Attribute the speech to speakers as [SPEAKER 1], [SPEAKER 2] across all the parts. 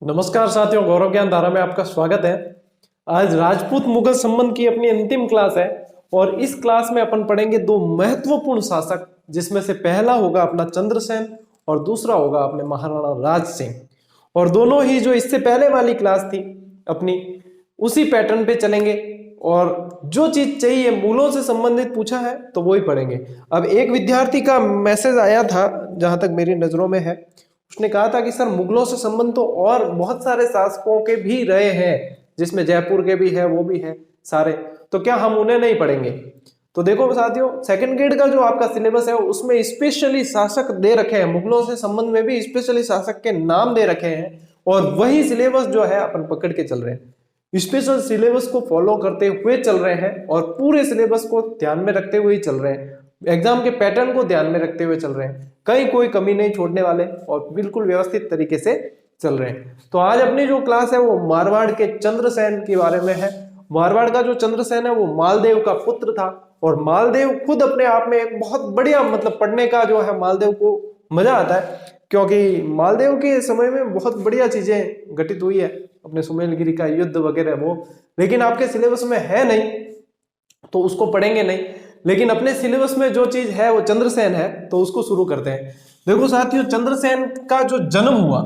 [SPEAKER 1] नमस्कार साथियों, गौरव ज्ञान धारा में आपका स्वागत है। आज राजपूत मुगल संबंध की अपनी अंतिम क्लास है और इस क्लास में अपन पढ़ेंगे दो महत्वपूर्ण शासक, जिसमें से पहला होगा अपना चंद्रसेन और दूसरा होगा अपने महाराणा राज सिंह। और दोनों ही जो इससे पहले वाली क्लास थी अपनी, उसी पैटर्न पे चलेंगे और जो चीज चाहिए मूलों से संबंधित पूछा है तो वो ही पढ़ेंगे। अब एक विद्यार्थी का मैसेज आया था, जहां तक मेरी नजरों में है, उसने कहा था कि सर मुगलों से संबंध तो और बहुत सारे शासकों के भी रहे हैं, जिसमें जयपुर के भी है, वो भी है सारे, तो क्या हम उन्हें नहीं पढ़ेंगे? तो देखो साथियों, सेकंड ग्रेड का जो आपका सिलेबस है उसमें स्पेशली शासक दे रखे हैं, मुगलों से संबंध में भी स्पेशली शासक के नाम दे रखे हैं और वही सिलेबस जो है अपन पकड़ के चल रहे हैं। स्पेशल सिलेबस को फॉलो करते हुए चल रहे हैं और पूरे सिलेबस को ध्यान में रखते हुए ही चल रहे हैं, एग्जाम के पैटर्न को ध्यान में रखते हुए चल रहे हैं, कहीं कोई कमी नहीं छोड़ने वाले और बिल्कुल व्यवस्थित तरीके से चल रहे हैं। तो आज अपनी जो क्लास है वो मारवाड़ के चंद्रसेन के बारे में है। मारवाड़ का जो चंद्रसेन है वो मालदेव का पुत्र था और मालदेव खुद अपने आप में एक बहुत बढ़िया, मतलब पढ़ने का जो है मालदेव को मजा आता है, क्योंकि मालदेव के समय में बहुत बढ़िया चीजें घटित हुई है, अपने सुमेलगिरी का युद्ध वगैरह वो, लेकिन आपके सिलेबस में है नहीं तो उसको पढ़ेंगे नहीं। लेकिन अपने सिलेबस में जो चीज है वो चंद्रसेन है, तो उसको शुरू करते हैं। देखो साथियों, चंद्रसेन का जो जन्म हुआ,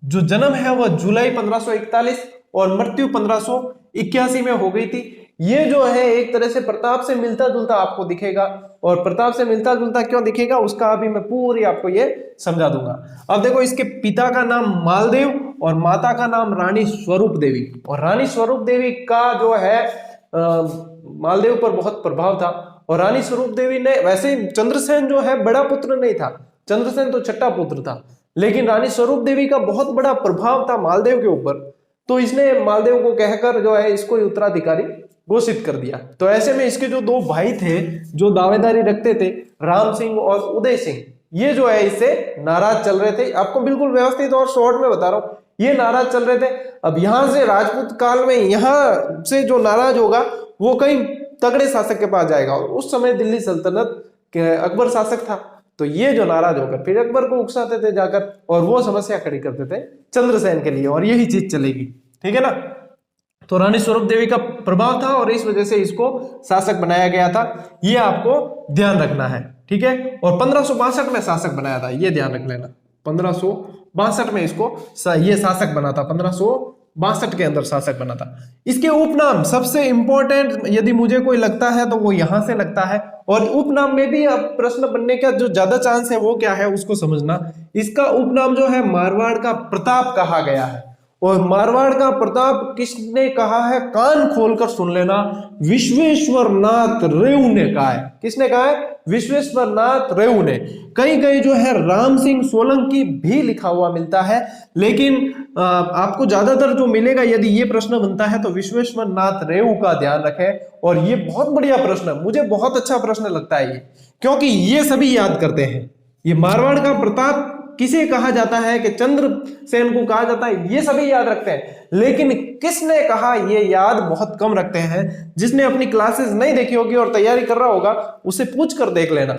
[SPEAKER 1] जो जन्म है वह जुलाई 1541 और मृत्यु 1581 में हो गई थी। ये जो है एक तरह से प्रताप से मिलता जुलता आपको दिखेगा, और प्रताप से मिलता जुलता क्यों दिखेगा उसका अभी मैं पूरी आपको ये समझा दूंगा। अब देखो, इसके पिता का नाम मालदेव और माता का नाम रानी स्वरूप देवी, और रानी स्वरूप देवी का जो है मालदेव पर बहुत प्रभाव था। और रानी स्वरूप देवी ने, वैसे चंद्रसेन जो है बड़ा पुत्र नहीं था, चंद्रसेन तो छठा पुत्र था, लेकिन रानी स्वरूप देवी का बहुत बड़ा प्रभाव था मालदेव के ऊपर, तो इसने मालदेव को कहकर जो है इसको उत्तराधिकारी घोषित कर दिया। तो ऐसे में इसके जो दो भाई थे जो दावेदारी रखते थे, राम सिंह और उदय सिंह, ये जो है इससे नाराज चल रहे थे। आपको बिल्कुल व्यवस्थित और शॉर्ट में बता रहा हूं, ये नाराज चल रहे थे। अब यहां से राजपूत काल में यहां से जो नाराज होगा वो कहीं तगड़े शासक के पास जाएगा, और उस समय दिल्ली सल्तनत के अकबर शासक था, तो ये जो नाराज होकर फिर अकबर को उकसाते थे जाकर, और वो समस्या खड़ी करते थे चंद्रसेन के लिए, और यही चीज चलेगी, ठीक है ना। तो रानी स्वरूप देवी का प्रभाव था और इस वजह से इसको शासक बनाया गया था, ये आपको ध्यान रखना है, ठीक है। और 1562 में शासक बनाया था, ये ध्यान रख लेना, 1562 में इसको ये शासक बना था, 1562 के अंदर शासक बना था। इसके उपनाम सबसे इंपॉर्टेंट यदि मुझे कोई लगता है तो वो यहां से लगता है, और उपनाम में भी अब प्रश्न बनने का जो ज्यादा चांस है वो क्या है उसको समझना। इसका उपनाम जो है मारवाड़ का प्रताप कहा गया है, और मारवाड़ का प्रताप किसने कहा है, कान खोलकर सुन लेना, विश्वेश्वर नाथ रेऊ ने कहा है। किसने कहा है? विश्वेश्वर नाथ रेऊ ने। कहीं कहीं जो है राम सिंह सोलंकी भी लिखा हुआ मिलता है, लेकिन आपको ज्यादातर जो मिलेगा यदि ये प्रश्न बनता है तो विश्वेश्वर नाथ रेऊ का ध्यान रखें। और ये बहुत बढ़िया प्रश्न, मुझे बहुत अच्छा प्रश्न लगता है ये, क्योंकि ये सभी याद करते हैं। ये मारवाड़ का प्रताप किसे कहा जाता है कि चंद्रसेन को कहा जाता है, ये सभी याद रखते हैं, लेकिन किसने कहा ये याद बहुत कम रखते हैं। जिसने अपनी क्लासेस नहीं देखी होगी और तैयारी कर रहा होगा उसे पूछ कर देख लेना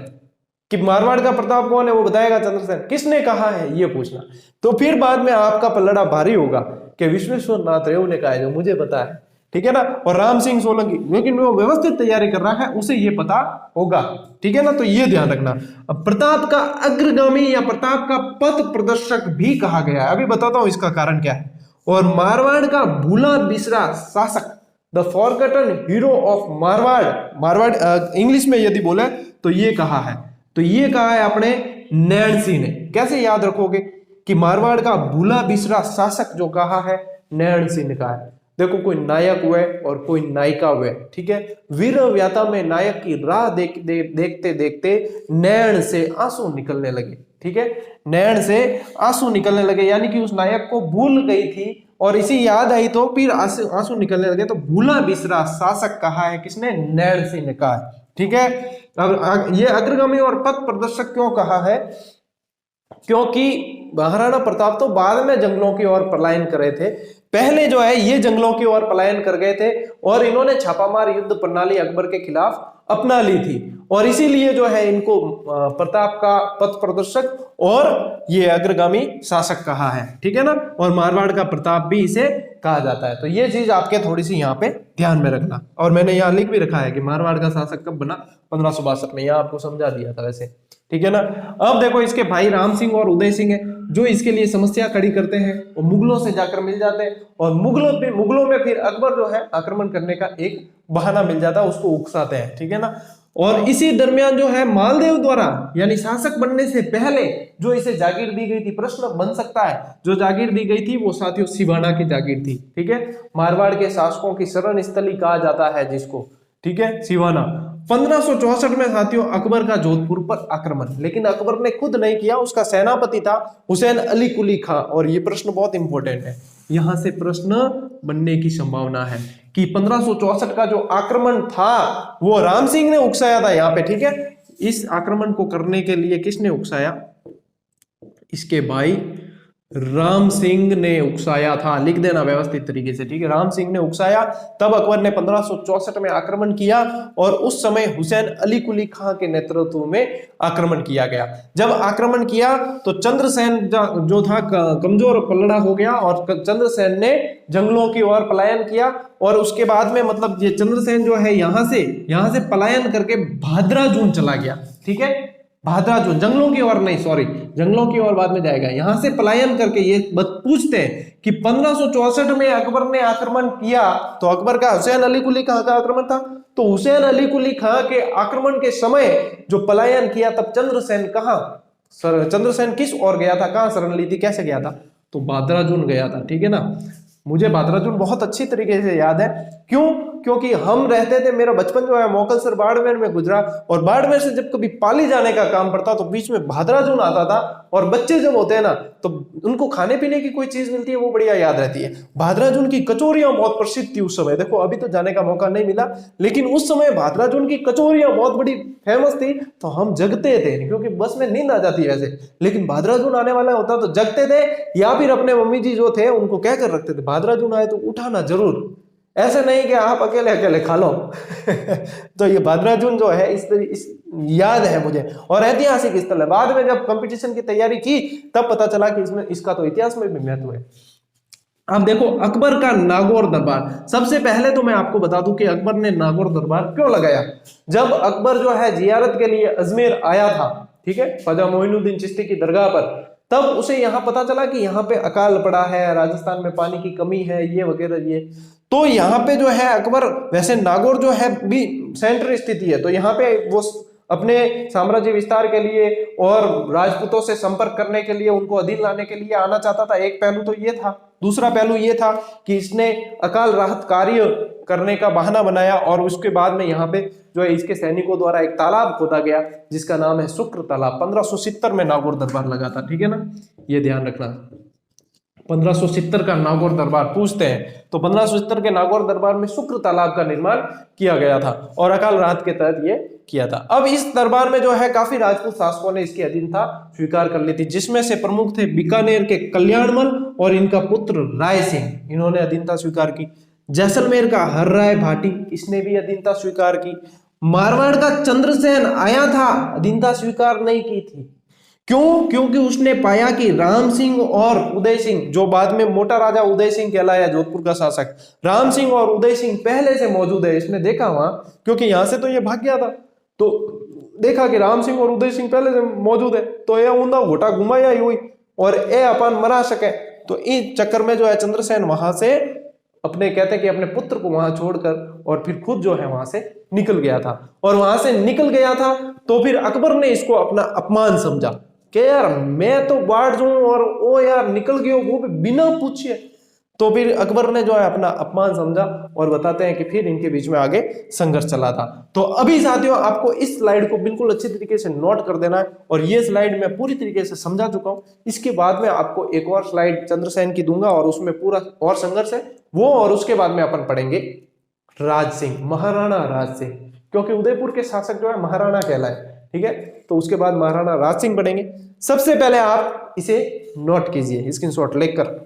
[SPEAKER 1] कि मारवाड़ का प्रताप कौन है, वो बताएगा चंद्रसेन। किसने कहा है ये पूछना, तो फिर बाद में आपका पलड़ा भारी होगा कि विश्वेश्वर नाथ रेऊ ने कहा है, जो मुझे पता है, ठीक है ना। और राम सिंह सोलंकी, लेकिन वो व्यवस्थित तैयारी कर रहा है, उसे ये पता होगा, ठीक है ना। तो ये ध्यान रखना। अब प्रताप का अग्रगामी या प्रताप का पथ प्रदर्शक भी कहा गया है, अभी बताता हूं इसका कारण क्या है। और मारवाड़ का भूला बिसरा शासक, the forgotten hero of Marwar, Marwar English में यदि बोले तो ये कहा है, तो ये कहा है अपने नैण सिंह ने। कैसे याद रखोगे कि मारवाड़ का भूला बिसरा शासक जो कहा है, नैण सिंह ने कहा है। देखो, कोई नायक हुए और कोई नायिका हुए, ठीक है। वीर व्याता में नायक की राह देखते देखते नैण से आंसू निकलने लगे, ठीक है। नैण से आंसू निकलने लगे, यानी कि उस नायक को भूल गई थी और इसी याद आई तो फिर आंसू निकलने लगे। तो भूला बिसरा शासक कहा है किसने? नैण सिंह ने कहा है, ठीक है। अब ये अग्रगामी और पथ प्रदर्शक क्यों कहा है? क्योंकि महाराणा प्रताप तो बाद में जंगलों की ओर पलायन कर रहे थे, पहले जो है ये जंगलों की ओर पलायन कर गए थे, और इन्होंने छापामार युद्ध प्रणाली अकबर के खिलाफ अपना ली थी और इसीलिए जो है इनको प्रताप का पथ प्रदर्शक और ये अग्रगामी शासक कहा है, ठीक है ना। और मारवाड़ का प्रताप भी इसे कहा जाता है। तो ये चीज आपके थोड़ी सी यहाँ पे ध्यान में रखना। और मैंने यहाँ लिख भी रखा है कि मारवाड़ का शासक कब बना, 1562 में, यहाँ आपको समझा दिया था वैसे, ठीक है ना। अब देखो इसके भाई राम सिंह और उदय सिंह है जो इसके लिए समस्या खड़ी करते हैं और मुगलों से जाकर मिल जाते हैं और मुगलों में फिर अकबर जो है आक्रमण करने का एक बहाना मिल जाता है, उसको उकसाते हैं, ठीक है ना। और इसी दरमियान जो है मालदेव द्वारा यानी शासक बनने से पहले जो इसे जागीर दी गई थी, प्रश्न बन सकता है, जो जागीर दी गई थी वो साथियों सिवाना की जागीर थी, ठीक है। मारवाड़ के शासकों की शरण स्थली कहा जाता है जिसको, ठीक है, सिवाना। 1564 में साथियों अकबर का जोधपुर पर आक्रमण, लेकिन अकबर ने खुद नहीं किया, उसका सेनापति था हुसैन अली कुली खां। और ये प्रश्न बहुत इंपॉर्टेंट है, यहां से प्रश्न बनने की संभावना है कि 1564 का जो आक्रमण था वो राम सिंह ने उकसाया था यहाँ पे, ठीक है। इस आक्रमण को करने के लिए किसने उकसाया, इसके भाई राम सिंह ने उकसाया था, लिख देना व्यवस्थित तरीके से, ठीक है। राम सिंह ने उकसाया, तब अकबर ने 1564 में आक्रमण किया और उस समय हुसैन अली कुली खां के नेतृत्व में आक्रमण किया गया। जब आक्रमण किया तो चंद्रसेन जो था कमजोर पलड़ा हो गया और चंद्रसेन ने जंगलों की ओर पलायन किया और उसके बाद में मतलब ये चंद्रसेन जो है यहां से पलायन करके भादरा जून चला गया, ठीक है। भादरा जून, जंगलों की ओर नहीं, सॉरी, जंगलों की ओर बाद में जाएगा। यहां से पलायन करके ये पूछते हैं कि 1564 में अकबर ने आक्रमण किया तो अकबर का हुसैन अली कुली खां का आक्रमण था, तो हुसैन अली कुली खां के आक्रमण के समय जो पलायन किया तब चंद्रसेन कहां, चंद्रसेन किस ओर गया था, कहां शरण ली थी, कैसे गया था, तो भादरा जून गया था, ठीक है ना। मुझे भादरा जून बहुत अच्छी तरीके से याद है, क्यों, क्योंकि हम रहते थे, मेरा बचपन जो है मोकलसर बाड़मेर में गुजरा और बाड़मेर से जब कभी पाली जाने का काम पड़ता तो बीच में भादरा जून आता था और बच्चे जब होते हैं ना तो उनको खाने पीने की कोई चीज मिलती है वो बढ़िया याद रहती है। भादरा जून की कचौरियां बहुत प्रसिद्ध थी उस समय, देखो अभी तो जाने का मौका नहीं मिला लेकिन उस समय भादरा जून की कचौरियां बहुत बड़ी फेमस थी, तो हम जगते थे क्योंकि बस में नींद आ जाती है वैसे, लेकिन भादरा जून आने वाला होता तो जगते थे या फिर अपने मम्मी जी जो थे उनको कह कर रखते थे भादरा जून आए तो उठाना जरूर, ऐसे नहीं कि आप अकेले अकेले खा लो तो ये भादरा जून जो है इस याद है मुझे और ऐतिहासिक स्थल है। बाद में जब कंपटीशन की तैयारी की तब पता चला कि इसमें इसका तो इतिहास में भी महत्व है। अब देखो अकबर का नागौर दरबार, सबसे पहले तो मैं आपको बता दूं कि अकबर ने नागौर दरबार क्यों लगाया। जब अकबर जो है जियारत के लिए अजमेर आया था, ठीक है, ख्वाजा मोइनुद्दीन चिश्ती की दरगाह पर, तब उसे यहाँ पता चला कि यहाँ पे अकाल पड़ा है, राजस्थान में पानी की कमी है, ये वगैरह ये, तो यहाँ पे जो है अकबर, वैसे नागौर जो है भी सेंटर स्थिति है, तो यहाँ पे वो अपने साम्राज्य विस्तार के लिए और राजपूतों से संपर्क करने के लिए, उनको अधीन लाने के लिए आना चाहता था। एक पहलू तो ये था, दूसरा पहलू ये था कि इसने अकाल राहत कार्य करने का बहाना बनाया और उसके बाद में यहाँ पे जो है इसके सैनिकों द्वारा एक तालाब खोदा गया जिसका नाम है शुक्र तालाब। 1570 में नागौर दरबार लगा था, ठीक है ना, ये ध्यान रखना। 1570 का नागौर दरबार पूछते हैं तो 1570 के नागौर दरबार में शुक्र तालाब का निर्माण किया गया था और अकाल राहत के तहत ये किया था। अब इस दरबार में जो है काफी राजपूत शासकों ने इसकी अधीनता स्वीकार कर ली थी, जिसमें से प्रमुख थे बीकानेर के कल्याणमल और इनका पुत्र राय सिंह, इन्होंने अधीनता स्वीकार की। जैसलमेर का हर्राय भाटी, इसने भी अधीनता स्वीकार की। मारवाड़ का चंद्रसेन आया था, अधीनता स्वीकार नहीं की थी। क्यों? क्योंकि उसने पाया कि राम सिंह और उदय सिंह, जो बाद में मोटा राजा उदय सिंह कहलाया जोधपुर का शासक, राम सिंह और उदय सिंह पहले से मौजूद है। इसने देखा वहां, क्योंकि यहां से तो ये भाग गया था, तो देखा कि राम सिंह और उदय सिंह पहले से मौजूद है, तो ये ऊंधा घोटा घुमाया ही हुई और ए अपन मरा सके। तो इस चक्कर में जो है चंद्रसेन वहां से अपने, कहते हैं कि अपने पुत्र को वहां छोड़कर और फिर खुद जो है वहां से निकल गया था। और वहां से निकल गया था तो फिर अकबर ने इसको अपना अपमान समझा कि यार मैं तो बाढ़ जाऊं और वो यार निकल गया वो भी बिना पूछे। तो फिर अकबर ने जो है अपना अपमान समझा और बताते हैं कि फिर इनके बीच में आगे संघर्ष चला था। तो अभी साथियों आपको इस स्लाइड को बिल्कुल अच्छी तरीके से नोट कर देना है और ये स्लाइड मैं पूरी तरीके से समझा चुका हूं। इसके बाद में आपको एक और स्लाइड चंद्रसेन की दूंगा और उसमें पूरा और संघर्ष है वो, और उसके बाद में अपन पढ़ेंगे राज सिंह, महाराणा राज सिंह, क्योंकि उदयपुर के शासक जो है महाराणा कहलाए, ठीक है। तो उसके बाद महाराणा राज सिंह पढ़ेंगे। सबसे पहले आप इसे नोट कीजिए स्क्रीनशॉट लेकर।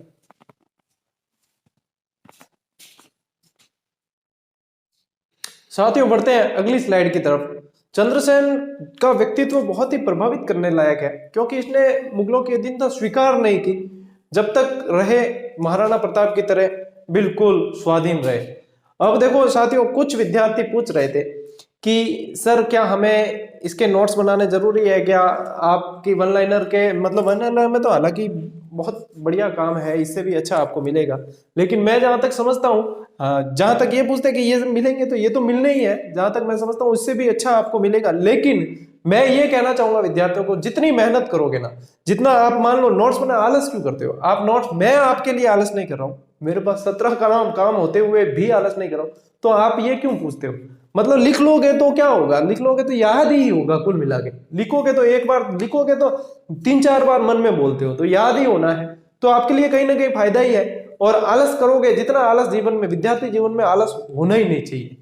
[SPEAKER 1] साथियों बढ़ते हैं अगली स्लाइड की तरफ। चंद्रसेन का व्यक्तित्व बहुत ही प्रभावित करने लायक है, क्योंकि इसने मुगलों की अधीनता स्वीकार नहीं की, जब तक रहे महाराणा प्रताप की तरह बिल्कुल स्वाधीन रहे। अब देखो साथियों, कुछ विद्यार्थी पूछ रहे थे कि सर क्या हमें इसके नोट्स बनाने जरूरी है क्या? आपकी वन लाइनर के मतलब वन लाइनर में तो हालांकि बहुत बढ़िया काम है, इससे भी अच्छा आपको मिलेगा, लेकिन मैं जहां तक समझता हूँ, जहां तक ये पूछते हैं कि ये मिलेंगे तो ये तो मिलने ही है, जहां तक मैं समझता हूँ इससे भी अच्छा आपको मिलेगा। लेकिन मैं ये कहना चाहूंगा विद्यार्थियों को, जितनी मेहनत करोगे ना, जितना आप मान लो नोट्स बना, आलस क्यों करते हो आप? नोट्स मैं आपके लिए आलस नहीं कर रहा हूँ, मेरे पास 17 काम होते हुए भी आलस नहीं कर रहा हूँ, तो आप ये क्यों पूछते हो? मतलब लिख लोगे तो क्या होगा? लिख लोगे तो याद ही होगा, कुल मिला के लिखोगे तो एक बार लिखोगे तो 3-4 बार मन में बोलते हो, तो याद ही होना है, तो आपके लिए कहीं ना कहीं फायदा ही है। और आलस करोगे, जितना आलस जीवन में, विद्यार्थी जीवन में आलस होना ही नहीं चाहिए,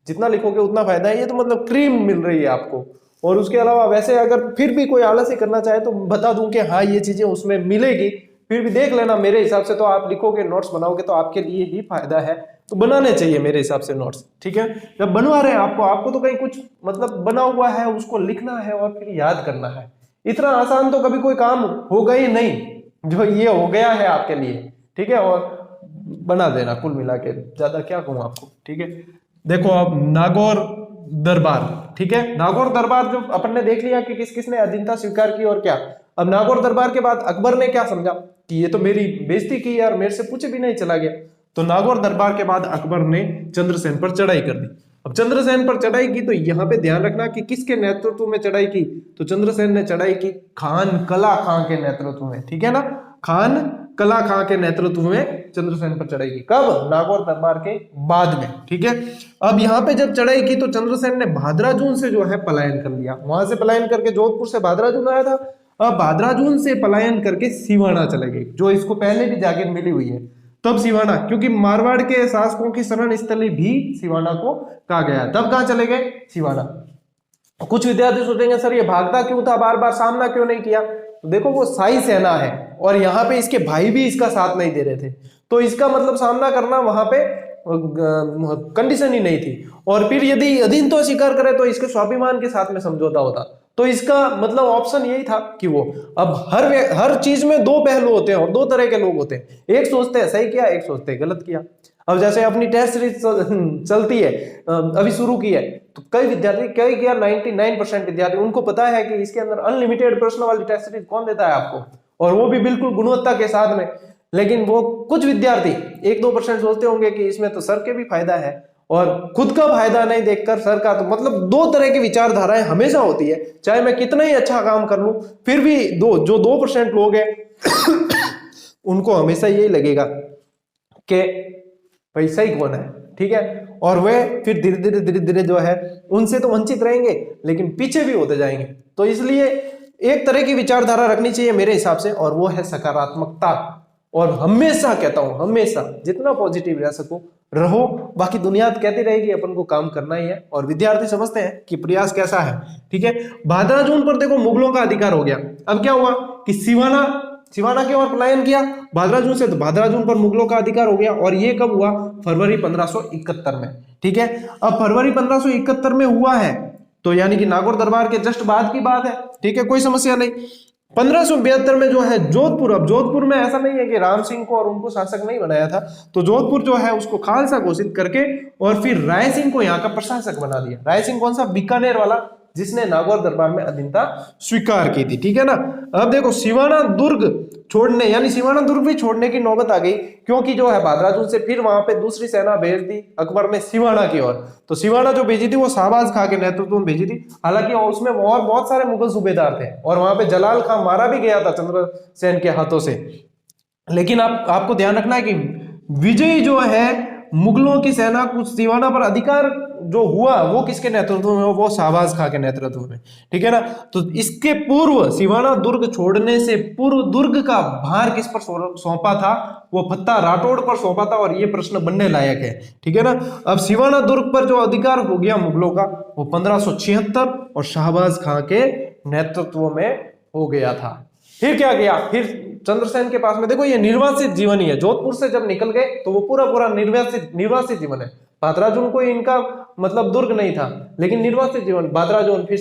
[SPEAKER 1] जितना लिखोगे उतना फायदा है। ये तो मतलब क्रीम मिल रही है आपको। और उसके अलावा वैसे अगर फिर भी कोई आलस ही करना चाहे तो बता दूं कि हाँ ये चीजें उसमें मिलेगी, फिर भी देख लेना। मेरे हिसाब से तो आप लिखोगे, नोट्स बनाओगे तो आपके लिए ही फायदा है, तो बनाने चाहिए मेरे हिसाब से नोट्स, ठीक है? जब बनवा रहे हैं आपको तो कहीं कुछ मतलब बना हुआ है, उसको लिखना है और फिर याद करना है। इतना आसान तो कभी कोई काम होगा ही नहीं जो ये हो गया है आपके लिए, ठीक है? और बना देना कुल मिला के, ज्यादा क्या कहूं आपको, ठीक है? देखो अब नागौर दरबार, ठीक है? नागौर दरबार जो अपन ने देख लिया कि किस किसने अधीनता स्वीकार की और क्या। अब नागौर दरबार के बाद अकबर ने क्या समझा कि ये तो मेरी बेइज्जती की यार, मेरे से पूछे भी नहीं चला गया, तो नागौर दरबार के बाद अकबर ने चंद्रसेन पर चढ़ाई कर दी। अब चंद्रसेन पर चढ़ाई की तो यहाँ पे ध्यान रखना कि किसके नेतृत्व में चढ़ाई की, तो चंद्रसेन ने चढ़ाई की खान कला खां के नेतृत्व में, ठीक है ना? खान कला खां के नेतृत्व में चंद्रसेन पर चढ़ाई की। कब? नागौर दरबार के बाद में, ठीक है? अब यहाँ पे जब चढ़ाई की तो चंद्रसेन ने भादराजून से जो है पलायन कर लिया, वहां से पलायन करके, जोधपुर से भादराजून आया था, अब भादराजून से पलायन करके सिवाना चले गए, जो इसको पहले भी जागीर मिली हुई है। तब सिवाना, क्योंकि मारवाड़ के शासकों की शरण स्थली भी सिवाना को कहा गया, तब कहां चले गए? सिवाना। कुछ विद्यार्थी सोचेंगे सर ये भागता क्यों था, बार बार सामना क्यों नहीं किया? तो देखो वो शाही सेना है और यहाँ पे इसके भाई भी इसका साथ नहीं दे रहे थे, तो इसका मतलब सामना करना वहां पे कंडीशन ही नहीं थी। और फिर यदि अधीनता स्वीकार करे तो इसके स्वाभिमान के साथ में समझौता होता, तो इसका मतलब ऑप्शन यही था कि वो, अब हर चीज में दो पहलू होते हैं और दो तरह के लोग होते हैं, एक सोचते हैं सही किया, एक सोचते हैं गलत किया। अब जैसे अपनी टेस्ट सीरीज चलती है, अभी शुरू की है, तो कई विद्यार्थी, कई क्या 99% विद्यार्थी, उनको पता है कि इसके अंदर अनलिमिटेड प्रश्न वाली टेस्ट सीरीज कौन देता है आपको, और वो भी बिल्कुल गुणवत्ता के साथ में। लेकिन वो कुछ विद्यार्थी 1-2% सोचते होंगे कि इसमें तो सर के भी फायदा है, और खुद का फायदा नहीं देखकर सर का, तो मतलब दो तरह की विचारधाराएं हमेशा होती है। चाहे मैं कितना ही अच्छा काम कर लूं, फिर भी जो 2% लोग हैं उनको हमेशा यही लगेगा कि भाई सही कौन है, ठीक है? और वे फिर धीरे धीरे जो है उनसे तो वंचित रहेंगे, लेकिन पीछे भी होते जाएंगे। तो इसलिए एक तरह की विचारधारा रखनी चाहिए मेरे हिसाब से, और वो है सकारात्मकता। और हमेशा कहता हूं, हमेशा जितना पॉजिटिव रह सको रहो, बाकी दुनिया कहती रहेगी, अपन को काम करना ही है, और विद्यार्थी समझते हैं कि प्रयास कैसा है, ठीक है? भादराजून पर देखो मुगलों का अधिकार हो गया। अब क्या हुआ कि सिवाना की ओर पलायन किया भादराजून से, तो भादराजून पर मुगलों का अधिकार हो गया। और ये कब हुआ? फरवरी 1571 में, ठीक है? अब फरवरी 1571 में हुआ है, तो यानी कि नागौर दरबार के जस्ट बाद की बात है, ठीक है? कोई समस्या नहीं। 1572 में जो है जोधपुर, अब जोधपुर में ऐसा नहीं है कि राम सिंह को और उनको शासक नहीं बनाया था, तो जोधपुर जो है उसको खालसा घोषित करके और फिर राय सिंह को यहाँ का प्रशासक बना दिया। राय सिंह कौन सा? बीकानेर वाला, जिसने नागौर दरबार में अधीनता स्वीकार की थी, ठीक है ना? अब देखो सिवाना दुर्ग छोड़ने, यानी सिवाना दुर्ग भी छोड़ने की नौबत आ गई, क्योंकि जो है भादराजून से फिर वहां पे दूसरी सेना भेज दी अकबर ने सिवाना की ओर। तो सिवाना जो भेजी थी वो शाहबाज खां के नेतृत्व में भेजी थी, हालांकि उसमें और बहुत सारे मुगल सूबेदार थे, और वहां पे जलाल खां मारा भी गया था चंद्रसेन के हाथों से। लेकिन आपको ध्यान रखना है कि विजयी जो है मुगलों की सेना कुछ सिवाना पर अधिकार जो हुआ वो किसके नेतृत्व में? वो शाहबाज खां के नेतृत्व में, ठीक है ना? तो इसके पूर्व सिवाना दुर्ग छोड़ने से पूर्व दुर्ग का भार किस पर सौंपा था? वो फत्ता राठौड़ पर सौंपा था, और ये प्रश्न बनने लायक है, ठीक है ना? अब सिवाना दुर्ग पर जो अधिकार हो गया मुगलों का, वो 1576 और शाहबाज खां के नेतृत्व में हो गया था। फिर क्या किया? फिर चंद्रसेन के पास में, देखो ये निर्वासित जीवन ही है, जोधपुर से जब निकल गए तो वो पूरा निर्वासित जीवन है। भादराजून कोई इनका मतलब दुर्ग नहीं था, लेकिन निर्वासित जीवन भादरा जोन, फिर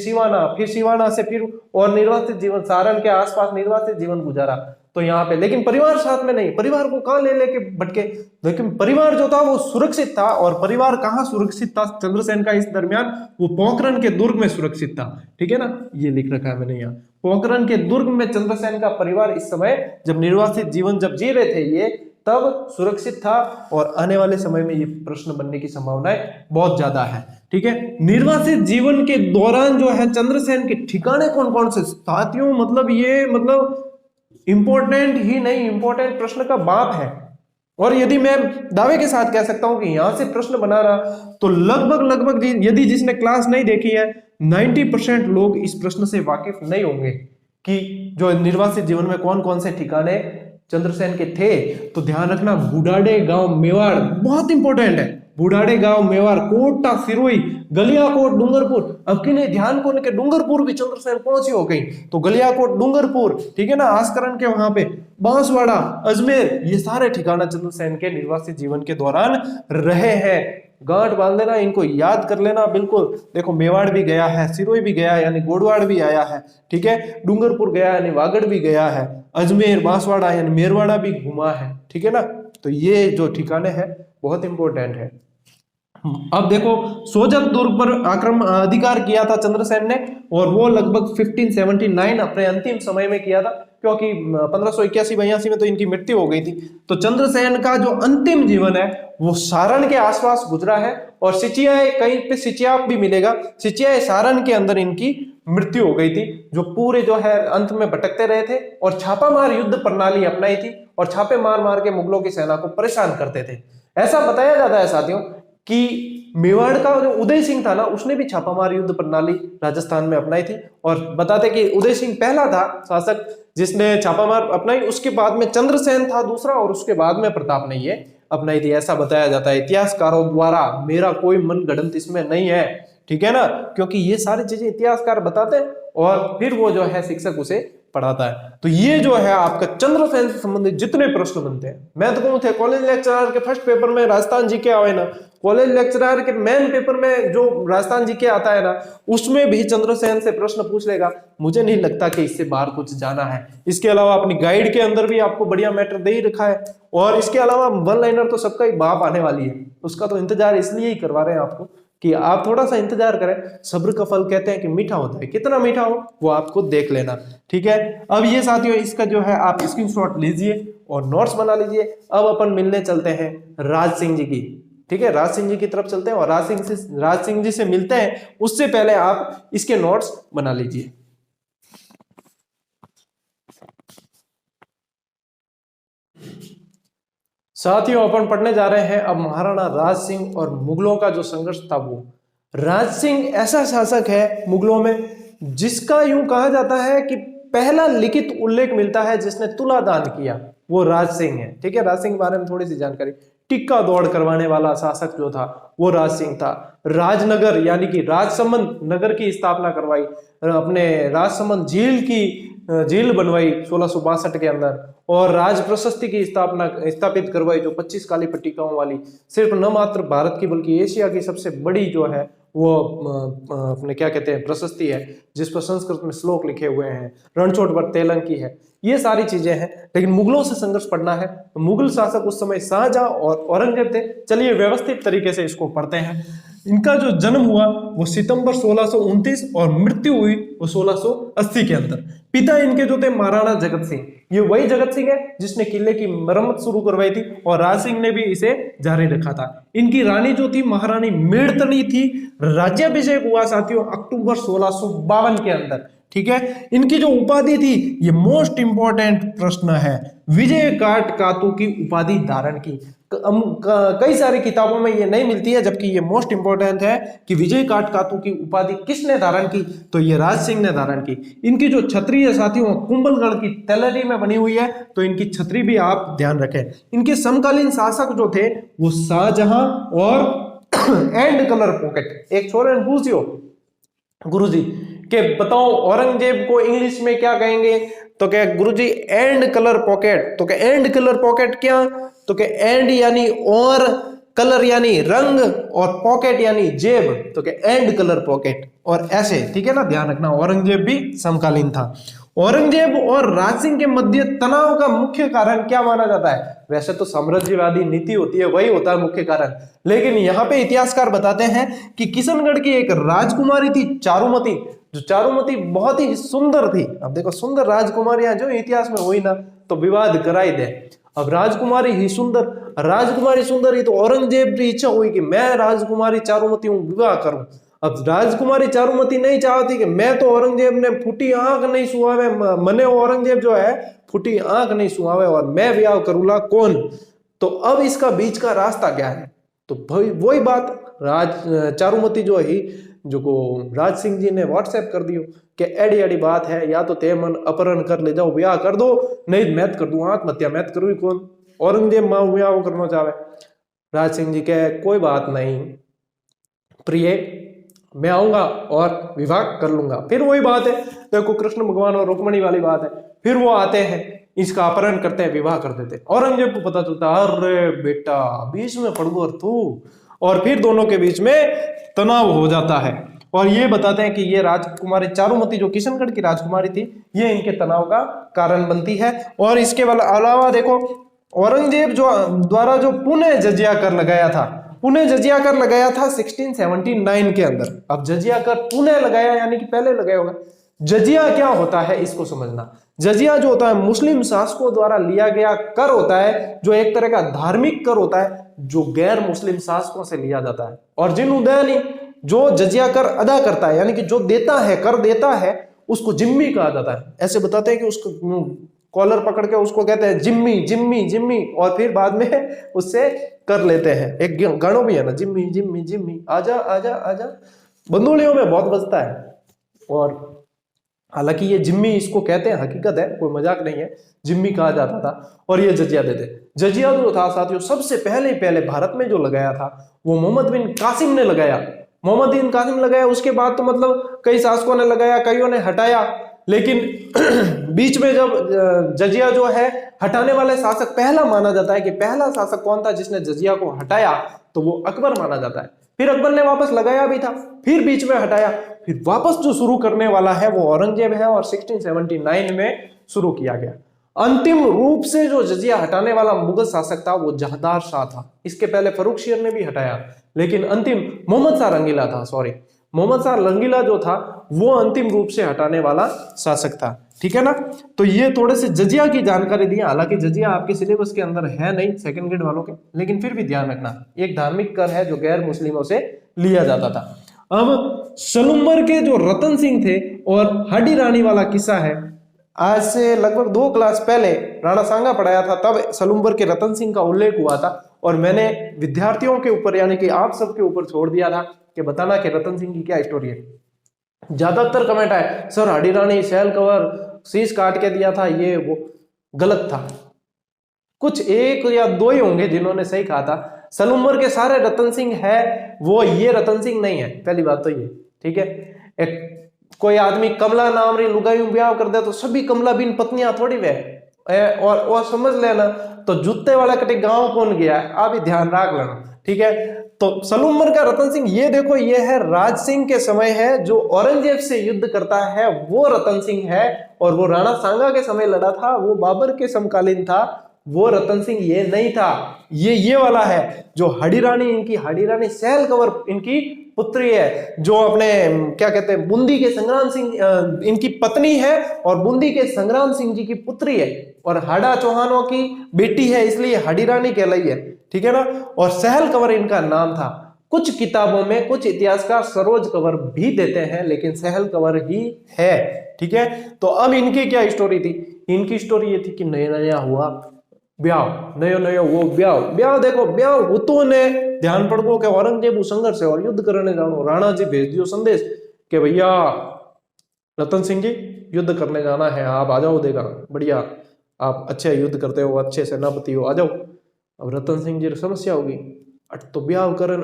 [SPEAKER 1] सिवाना से फिर और निर्वासित जीवन सारण के आसपास निर्वासित जीवन गुजारा। तो यहाँ पे लेकिन परिवार साथ में नहीं, परिवार को कहाँ ले लेके भटके, लेकिन परिवार जो था वो सुरक्षित था। और परिवार कहाँ सुरक्षित था चंद्रसेन का इस दरमियान, वो पोखरण के दुर्ग में सुरक्षित था। ठीक है ना, ये लिख रखा है मैंने यहाँ, पोखरण के दुर्ग में चंद्रसेन का परिवार इस समय जब निर्वासित जीवन जब जी रहे थे ये, तब सुरक्षित था। और आने वाले समय में ये प्रश्न बनने की संभावनाएं बहुत ज्यादा है। ठीक है, निर्वासित जीवन के दौरान जो है चंद्रसेन के ठिकाने कौन कौन से, साथियों मतलब ये मतलब इंपॉर्टेंट ही नहीं, इंपॉर्टेंट प्रश्न का बाप है। और यदि मैं दावे के साथ कह सकता हूं कि यहां से प्रश्न बना रहा, तो लगभग यदि जिसने क्लास नहीं देखी है 90% लोग इस प्रश्न से वाकिफ नहीं होंगे कि जो निर्वासित जीवन में कौन कौन से ठिकाने चंद्रसेन के थे। तो ध्यान रखना, बुढ़ाड़े गांव मेवाड़ बहुत इंपॉर्टेंट है, बुढ़ाड़े गांव मेवाड़, कोटा सिरोही, गलियाकोट डूंगरपुर। अब किन्हें ध्यान को के डूंगरपुर भी चंद्रसेन पहुंची हो गई, तो गलियाकोट डूंगरपुर, ठीक है ना, आस्करण के वहां पे बांसवाड़ा, अजमेर, ये सारे ठिकाना चंद्रसेन के निर्वासित जीवन के दौरान रहे हैं। गांठ बांध लेना, इनको याद कर लेना बिल्कुल। देखो मेवाड़ भी गया है, सिरोही भी गया है यानी गोडवाड़ भी आया है, ठीक है, डूंगरपुर गया यानी वागड़ भी गया है, अजमेर बांसवाड़ा यानी मेरवाड़ा भी घुमा है। ठीक है ना, तो ये जो ठिकाने हैं बहुत इंपॉर्टेंट है। अब देखो सोजत दुर्ग पर आक्रमण अधिकार किया था चंद्रसेन ने, और वो लगभग 1579 अपने अंतिम समय में किया था, क्योंकि 1581-82 में तो इनकी मृत्यु हो गई थी। तो चंद्रसेन का जो अंतिम जीवन है वो सारण के आसपास गुजरा है, और सिचियाए, कहीं पे सिचियाप भी मिलेगा, सिचियाए सारण के अंदर इनकी मृत्यु हो गई थी, जो पूरे जो है अंत में भटकते रहे थे और छापामार युद्ध प्रणाली अपनाई थी, और छापे मार मार के मुगलों की सेना को परेशान करते थे। ऐसा बताया जाता है साथियों कि मेवाड़ का जो उदय सिंह था ना, उसने भी छापामार युद्ध प्रणाली राजस्थान में अपनाई थी। और बताते कि उदय सिंह पहला था शासक जिसने छापामार अपनाई, उसके बाद में चंद्रसेन था दूसरा, और उसके बाद में प्रताप ने ये अपनाई थी, ऐसा बताया जाता है इतिहासकारों द्वारा। मेरा कोई मन गढ़ंत इसमें नहीं है, ठीक है ना, क्योंकि ये सारी चीजें इतिहासकार बताते हैं और फिर वो जो है शिक्षक उसे पढ़ाता है। तो ये जो है आपका चंद्रसेन से संबंधित जितने प्रश्न बनते हैं, मैं तो कहूँ थे कॉलेज लेक्चरर के फर्स्ट पेपर में राजस्थान जी के आवे ना, कॉलेज लेक्चरर के मेन पेपर में जो राजस्थान जी के आता है ना, उसमें भी चंद्रसेन से प्रश्न पूछ लेगा। मुझे नहीं लगता कि इससे बाहर कुछ जाना है। इसके अलावा अपनी गाइड के अंदर भी आपको बढ़िया मैटर दे ही रखा है, और इसके अलावा वन लाइनर तो सबका ही बाप आने वाली है, उसका तो इंतजार इसलिए ही करवा रहे हैं आपको कि आप थोड़ा सा इंतजार करें। सब्र का फल कहते हैं कि मीठा होता है, कितना मीठा हो वो आपको देख लेना, ठीक है। अब ये साथियों इसका जो है आप स्क्रीनशॉट लीजिए और नोट्स बना लीजिए। अब अपन मिलने चलते हैं राज सिंह जी की, ठीक है, राज सिंह जी की तरफ चलते हैं और राज सिंह जी से मिलते हैं। उससे पहले आप इसके नोट्स बना लीजिए। साथियों अपन पढ़ने जा रहे हैं अब महाराणा राज सिंह और मुगलों का जो संघर्ष था वो। राज सिंह ऐसा शासक है मुगलों में जिसका यूं कहा जाता है कि पहला लिखित उल्लेख मिलता है जिसने तुला दान किया, वो राज सिंह है, ठीक है। राज सिंह के बारे में थोड़ी सी जानकारी, टिक्का दौड़ करवाने वाला शासक जो था वो राज सिंह था। राजनगर यानी कि राजसमंद नगर की स्थापना करवाई, अपने राजसमंद झील बनवाई 1662 के अंदर, और राज प्रशस्ति की स्थापित करवाई जो 25 काली पट्टिकाओं वाली, सिर्फ न मात्र भारत की बल्कि एशिया की सबसे बड़ी जो है वो अपने क्या कहते हैं प्रशस्ति है, जिस पर संस्कृत में श्लोक लिखे हुए हैं, रणछोड़ पर तेलंकी है, ये सारी चीजें हैं। लेकिन मुगलों से संघर्ष पढ़ना है, मुगल शासक उस समय शाहजहां और औरंगजेब थे। चलिए व्यवस्थित तरीके से इसको पढ़ते हैं। इनका जो जन्म हुआ वो सितंबर 1629 और मृत्यु हुई वो 1680 के अंदर। पिता इनके जो थे महाराणा जगत सिंह, ये वही जगत सिंह है जिसने किले की मरम्मत शुरू करवाई थी, और राज सिंह ने भी इसे जारी रखा था। इनकी रानी जो थी महारानी मेड़तनी थी। राज्याभिषेक हुआ साथियों अक्टूबर 1652 के अंदर, ठीक है। इनकी जो उपाधि थी, ये मोस्ट इंपॉर्टेंट प्रश्न है, विजय काट कातू की उपाधि धारण की। कई सारी किताबों में ये नहीं मिलती है, जबकि ये मोस्ट इंपॉर्टेंट है कि विजय काट कातू की उपाधि किसने धारण की, तो ये राज सिंह ने धारण की। इनकी जो छतरी है साथियों कुंभलगढ़ की तलरी में बनी हुई है, तो इनकी छतरी भी आप ध्यान रखें। इनके समकालीन शासक जो थे वो शाहजहां और एंड कलर पॉकेट। एक छोरे पूछियो गुरुजी के बताओ औरंगजेब को इंग्लिश में क्या कहेंगे, तो क्या गुरुजी एंड कलर पॉकेट। तो क्या एंड कलर पॉकेट क्या, तो क्या एंड यानी और कलर यानी रंग, और पॉकेट यानी जेब, तो क्या एंड कलर पॉकेट, और ऐसे, ठीक है ना, ध्यान रखना। औरंगजेब भी समकालीन था। औरंगजेब और राज सिंह के मध्य तनाव का मुख्य कारण क्या माना जाता है? वैसे तो साम्राज्यवादी नीति होती है, वही होता है मुख्य कारण, लेकिन यहाँ पे इतिहासकार बताते हैं कि किशनगढ़ की एक राजकुमारी थी चारुमती, जो चारुमती बहुत ही सुंदर थी। अब देखो, सुंदर राजकुमारियां जो इतिहास में हुई ना, तो विवाद कराई दे। अब राजकुमारी ही सुंदर, राजकुमारी सुंदर ही, तो औरंगजेब की इच्छा हुई कि मैं राजकुमारी चारुमती हूं, विवाह करूं। अब राजकुमारी चारुमती नहीं चाहती कि मैं तो औरंगजेब ने फूटी आंख नहीं सुहावे, मने औरंगजेब जो है फूटी आंख नहीं सुहावे, और मैं विवाह करूंगा कौन? तो अब इसका बीच का रास्ता क्या है? तो भाई वही बात चारुमती जो है जो को राज सिंह जी ने व्हाट्सएप कर दियो कि एडी एडी बात है, या तो ते मन अपहरण कर ले जाओ, ब्याह कर दो, नहीं मैं कर दूं आत्महत्या, मैं करूँ कौन? औरंगजेब मां ब्याह करना चाहे। राज सिंह जी कहे कोई बात नहीं प्रिय, मैं आऊंगा और विवाह कर लूंगा। फिर वही बात है, देखो कृष्ण भगवान और रुक्मणी वाली बात है, फिर वो आते हैं, इसका अपहरण करते हैं, विवाह कर देते हैं। औरंगजेब को पता चलता है, अरे बेटा बीच में पड़ गया तू, और फिर दोनों के बीच में तनाव हो जाता है। और ये बताते हैं कि ये राजकुमारी चारुमती जो किशनगढ़ की राजकुमारी थी, ये इनके तनाव का कारण बनती है। और इसके अलावा देखो, औरंगजेब जो द्वारा जो पुनः जजिया कर लगाया था, पुनः जजिया कर लगाया था 1679 के अंदर। अब जजिया कर पुनः लगाया यानी कि पहले लगाया होगा। जजिया क्या होता है इसको समझना। जजिया जो होता है मुस्लिम शासकों द्वारा लिया गया कर होता है, जो एक तरह का धार्मिक कर होता है, जो गैर मुस्लिम शासकों से लिया जाता है। और जिन उदयनी जो जजिया कर अदा करता है, यानी कि जो देता है, कर देता है, उसको जिम्मी कहा जाता है। ऐसे बताते हैं कि उसको कॉलर पकड़ के उसको कहते हैं जिम्मी जिम्मी जिम्मी, और फिर बाद में उससे कर लेते हैं। एक गानों भी है ना, जिम्मी जिम्मी जिम्मी, आजा आजा आजा, बंदूलियों में बहुत बजता है। और हालांकि ये जिम्मी इसको कहते हैं, हकीकत है, कोई मजाक नहीं है, जिम्मी कहा जाता था। और ये जजिया देते। जजिया जो था साथियों, सबसे पहले भारत में जो लगाया था वो मोहम्मद बिन कासिम ने लगाया। मोहम्मद बिन कासिम लगाया, उसके बाद तो मतलब कई शासकों ने लगाया, कईयों ने हटाया, लेकिन बीच में जब जजिया जो है हटाने वाले शासक, पहला माना जाता है कि पहला शासक कौन था जिसने जजिया को हटाया, तो वो अकबर माना जाता है। फिर अकबर ने वापस लगाया भी था, फिर बीच में हटाया, फिर वापस जो शुरू करने वाला है वो औरंगजेब है, और 1679 में शुरू किया गया। अंतिम रूप से जो जजिया हटाने वाला मुगल शासक था वो जहांदार शाह था। इसके पहले फर्रुख शेर ने भी हटाया, लेकिन अंतिम मोहम्मद शाह रंगीला था, मोहम्मद शाह रंगीला जो था वो अंतिम रूप से हटाने वाला शासक था। ठीक है ना। तो ये थोड़े से जजिया की जानकारी दी। हालांकि जजिया आपके सिलेबस के अंदर है नहीं सेकंड ग्रेड वालों के, लेकिन फिर भी ध्यान रखना, एक धार्मिक कर है जो गैर मुस्लिमों से लिया जाता था। अब सलूम्बर के जो रतन सिंह थे और हडी रानी वाला किस्सा है, आज से लगभग 2 क्लास पहले राणा सांगा पढ़ाया था, तब सलूम्बर के रतन सिंह का उल्लेख हुआ था, और मैंने विद्यार्थियों के ऊपर यानी कि आप सबके ऊपर छोड़ दिया था कि बताना कि रतन सिंह की क्या स्टोरी है। ज्यादातर कमेंट आए, सर हडी रानी सेल कवर शीश काट के दिया था, ये वो गलत था। कुछ 1 या 2 ही होंगे जिन्होंने सही कहा था। सलूम्बर के सारे रतन सिंह है वो ये रतन सिंह नहीं है, पहली बात तो ये, ठीक है। एक कोई आदमी कमला नाम री लुगाई ब्याह कर दे तो सभी कमला बिन पत्नियां थोड़ी वे, और समझ लेना, तो जूते वाला कटे गांव कौन गया, आप भी ध्यान रख लेना, ठीक है। तो सलूम्बर का रतन सिंह, ये देखो, ये है राज सिंह के समय है, जो औरंगजेब से युद्ध करता है वो रतन सिंह है, और वो राणा सांगा के समय लड़ा था वो बाबर के समकालीन था, वो रतन सिंह ये नहीं था। ये वाला है जो हडी रानी, इनकी हडी रानी सहल कंवर इनकी पुत्री है, जो अपने क्या कहते हैं बूंदी के संग्राम सिंह इनकी पत्नी है, और बूंदी के संग्राम सिंह जी की पुत्री है, और हाड़ा चौहानों की बेटी है, इसलिए हडी रानी कहलाई है, ठीक है ना। और सहल कंवर इनका नाम था। कुछ किताबों में कुछ इतिहासकार सरोज कंवर भी देते हैं, लेकिन सहल कंवर ही है, ठीक है। तो अब इनकी क्या स्टोरी थी? इनकी स्टोरी ये थी कि नया नया हुआ ब्याह, नयो नयो वो ब्याह देखो, ब्याह होतो ने ध्यान पड़को के औरंगजेब संघर्ष है और युद्ध करने जानो। राणा जी भेज दियो संदेश कि भैया रतन सिंह जी युद्ध करने जाना है, आप आ जाओ, देगा बढ़िया, आप अच्छे युद्ध करते हो, अच्छे सेनापति हो, आ जाओ। अब रतन सिंह जी समस्या होगी, तो ब्याह करन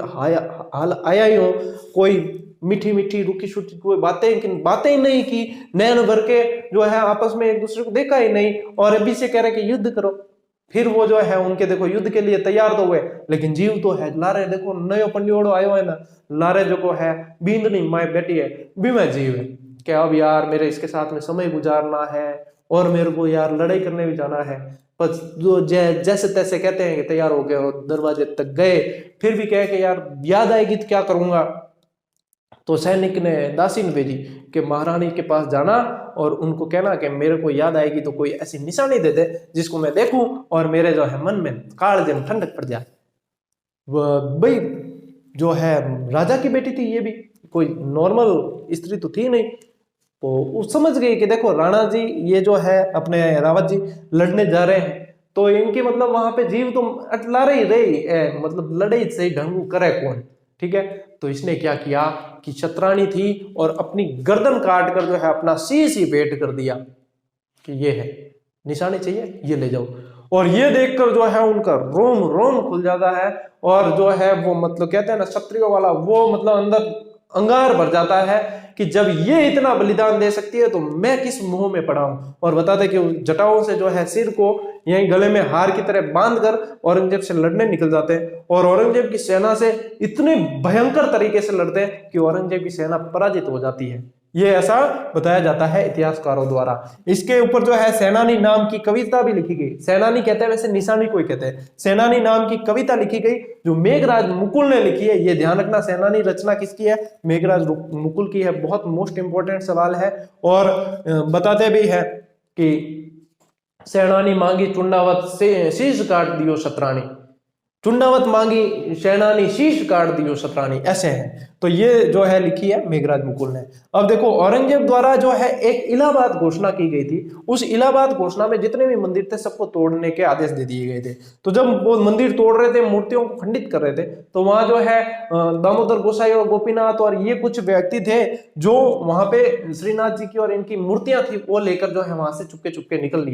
[SPEAKER 1] हाल आया ही हो, कोई मीठी मीठी रुकी सुटी कोई बातें ही नहीं की, नैन भर के जो है आपस में एक दूसरे को देखा ही नहीं, और अभी से कह रहे कि युद्ध करो। फिर वो जो है उनके देखो युद्ध के लिए तैयार तो हुए, लेकिन जीव तो है लारे देखो नयो पंडियोड़ो आयो है ना, लारे जो को है बींद नहीं माए बेटी है भी मैं जीव है कि अब यार मेरे इसके साथ में समय गुजारना है और मेरे को यार लड़ाई करने भी जाना है। बस जो जैसे तैसे कहते हैं कि तैयार हो गए और दरवाजे तक गए, फिर भी कहे कि यार याद आएगी तो क्या करूंगा। तो सैनिक ने दासी ने भेजी कि महारानी के पास जाना और उनको कहना कि मेरे को याद आएगी तो कोई ऐसी निशानी दे दे जिसको मैं देखूं और मेरे जो है मन में कालजे में ठंडक पड़ जाए। भाई जो है राजा की बेटी थी, ये भी कोई नॉर्मल स्त्री तो थी नहीं, तो वो समझ गई कि देखो राणा जी ये जो है अपने रावत जी लड़ने जा रहे हैं, तो इनकी मतलब वहां पे जीव तो अटला रही मतलब लड़ाई से ढंग करे कौन, ठीक है। तो इसने क्या किया कि शतरानी थी और अपनी गर्दन काट कर जो है अपना शीश ही भेंट कर दिया कि ये है निशानी चाहिए ये ले जाओ। और ये देखकर जो है उनका रोम रोम खुल जाता है और जो है वो मतलब कहते हैं ना क्षत्रियों वाला वो मतलब अंदर अंगार भर जाता है कि जब ये इतना बलिदान दे सकती है तो मैं किस मुंह में पड़ा हूं। और बताते कि जटाओं से जो है सिर को यहीं गले में हार की तरह बांधकर औरंगजेब से लड़ने निकल जाते हैं और औरंगजेब की सेना से इतने भयंकर तरीके से लड़ते हैं कि औरंगजेब की सेना पराजित हो जाती है। ये ऐसा बताया जाता है इतिहासकारों द्वारा। इसके ऊपर जो है सेनानी नाम की कविता भी लिखी गई। सेनानी कहते हैं, वैसे निशानी कोई कहते हैं। सेनानी नाम की कविता लिखी गई जो मेघराज मुकुल ने लिखी है। ये ध्यान रखना सेनानी रचना किसकी है, मेघराज मुकुल की है। बहुत मोस्ट इंपोर्टेंट सवाल है। और बताते भी है कि सेनानी मांगी चुंडावत से शीश काट दियो शतरानी, चुंडावत मांगी सेनानी शीश काट दियो शतरानी, ऐसे हैं। तो ये जो है लिखी है मेघराज मुकुल ने। अब देखो औरंगजेब द्वारा जो है एक इलाहाबाद घोषणा की गई थी। उस इलाहाबाद घोषणा में जितने भी मंदिर थे सबको तोड़ने के आदेश दे दिए गए थे। तो जब वो मंदिर तोड़ रहे थे, मूर्तियों को खंडित कर रहे थे, तो वहां जो है दामोदर गोसाई और गोपीनाथ और ये कुछ व्यक्ति थे जो वहां पे श्रीनाथ जी की और इनकी मूर्तियां थी वो लेकर जो है वहां से चुपके चुपके निकल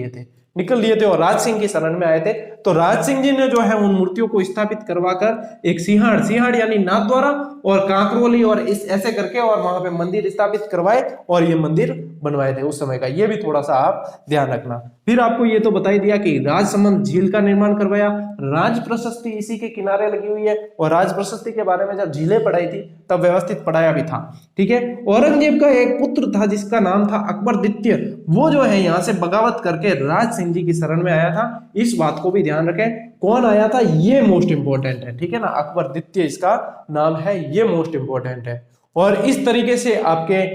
[SPEAKER 1] लिए थे और राज सिंह की शरण में आए थे। तो राज सिंह जी ने जो है उन मूर्तियों को स्थापित करवाकर एक सिंहाड़ यानी नाथ द्वारा और कांकरोली और इस ऐसे करके और वहां पे मंदिर स्थापित करवाए और ये मंदिर बनवाए थे उस समय का। ये भी थोड़ा सा आप ध्यान रखना। फिर आपको ये तो बता ही दिया कि राजसमंद झील का निर्माण करवाया। राज प्रशस्ति इसी के किनारे लगी हुई है और राज प्रशस्ति के बारे में जब झीलें पढ़ाई थी तब व्यवस्थित पढ़ाया भी था, ठीक है। औरंगजेब का एक पुत्र था जिसका नाम था अकबर द्वितीय। वो जो है यहाँ से बगावत करके राज सिंह जी की शरण में आया था। इस बात को भी ध्यान रखें, कौन आया था ये मोस्ट इंपोर्टेंट है, ठीक है ना। अकबर द्वितीय इसका नाम है, ये मोस्ट इंपोर्टेंट है। और इस तरीके से आपके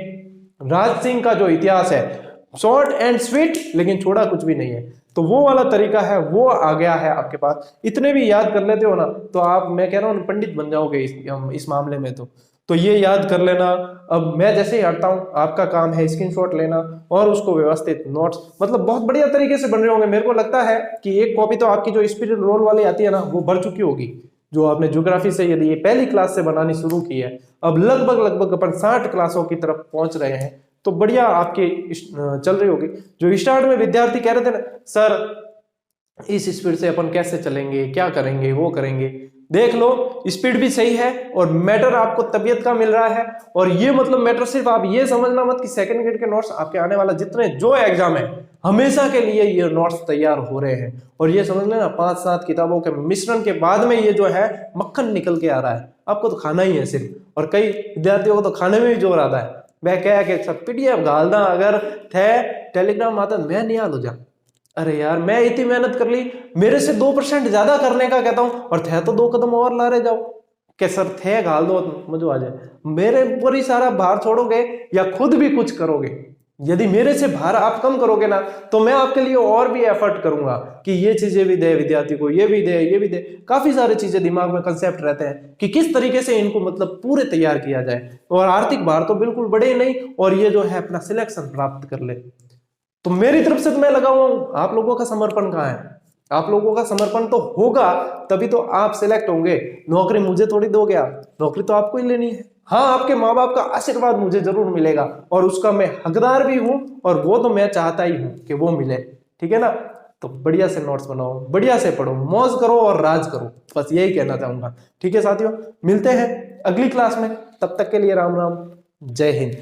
[SPEAKER 1] राज सिंह का जो इतिहास है शॉर्ट एंड स्वीट, लेकिन छोड़ा कुछ भी नहीं है। तो वो वाला तरीका है वो आ गया है आपके पास। इतने भी याद कर लेते हो ना तो आप, मैं कह रहा हूँ, पंडित बन जाओगे इस मामले में। तो ये याद कर लेना। अब मैं जैसे ही हटता हूँ आपका काम है स्क्रीनशॉट लेना और उसको व्यवस्थित नोट्स मतलब बहुत बढ़िया तरीके से बन रहे होंगे। मेरे को लगता है कि एक कॉपी तो आपकी जो स्पिरिट रोल वाली आती है ना वो भर चुकी होगी, जो आपने ज्योग्राफी से यदि ये पहली क्लास से बनानी शुरू की है। अब लगभग अपन 60 क्लासों की तरफ पहुंच रहे हैं, तो बढ़िया आपकी चल रही होगी। जो स्टार्ट में विद्यार्थी कह रहे थे ना सर इस स्पीड से अपन कैसे चलेंगे, क्या करेंगे, वो करेंगे, देख लो स्पीड भी सही है और मैटर आपको तबीयत का मिल रहा है। और ये मतलब मैटर सिर्फ आप ये समझना मत कि सेकंड ग्रेड के नोट्स आपके आने वाला जितने जो एग्जाम है हमेशा के लिए ये नोट्स तैयार हो रहे हैं। और ये समझ लेना 5-7 किताबों के मिश्रण के बाद में ये जो है मक्खन निकल के आ रहा है। आपको तो खाना ही है सिर्फ। और कई विद्यार्थियों को तो खाने में भी जोर आता है। मैं कह के सब पीडीएफ गालदा अगर थे टेलीग्राम आता मैं नहीं आलो जा। अरे यार मैं इतनी मेहनत कर ली, मेरे से 2% ज्यादा करने का कहता हूं और थे तो 2 कदम और ला रहे जाओ कि सर थे गाल दो मुझे आ जाए। मेरे ऊपर ही सारा भार छोड़ोगे या खुद भी कुछ करोगे? यदि मेरे से भार आप कम करोगे ना तो मैं आपके लिए और भी एफर्ट करूंगा कि ये चीजें भी दे विद्यार्थी को, ये भी दे, ये भी दे। काफी सारी चीजें दिमाग में कंसेप्ट रहते हैं कि किस तरीके से इनको मतलब पूरे तैयार किया जाए। और आर्थिक भार तो बिल्कुल बढ़े नहीं और ये जो है अपना सिलेक्शन प्राप्त कर ले। तो मेरी तरफ से तो मैं लगा हुआ हूं, आप लोगों का समर्पण कहाँ है? आप लोगों का समर्पण तो होगा तभी तो आप सिलेक्ट होंगे। नौकरी मुझे थोड़ी दोगे आप, नौकरी तो आपको ही लेनी है। हाँ आपके माँ बाप का आशीर्वाद मुझे जरूर मिलेगा और उसका मैं हकदार भी हूं और वो तो मैं चाहता ही हूं कि वो मिले, ठीक है ना। तो बढ़िया से नोट्स बनाओ, बढ़िया से पढ़ो, मौज करो और राज करो, बस यही कहना चाहूंगा। ठीक है साथियों, मिलते हैं अगली क्लास में, तब तक के लिए राम राम, जय हिंद।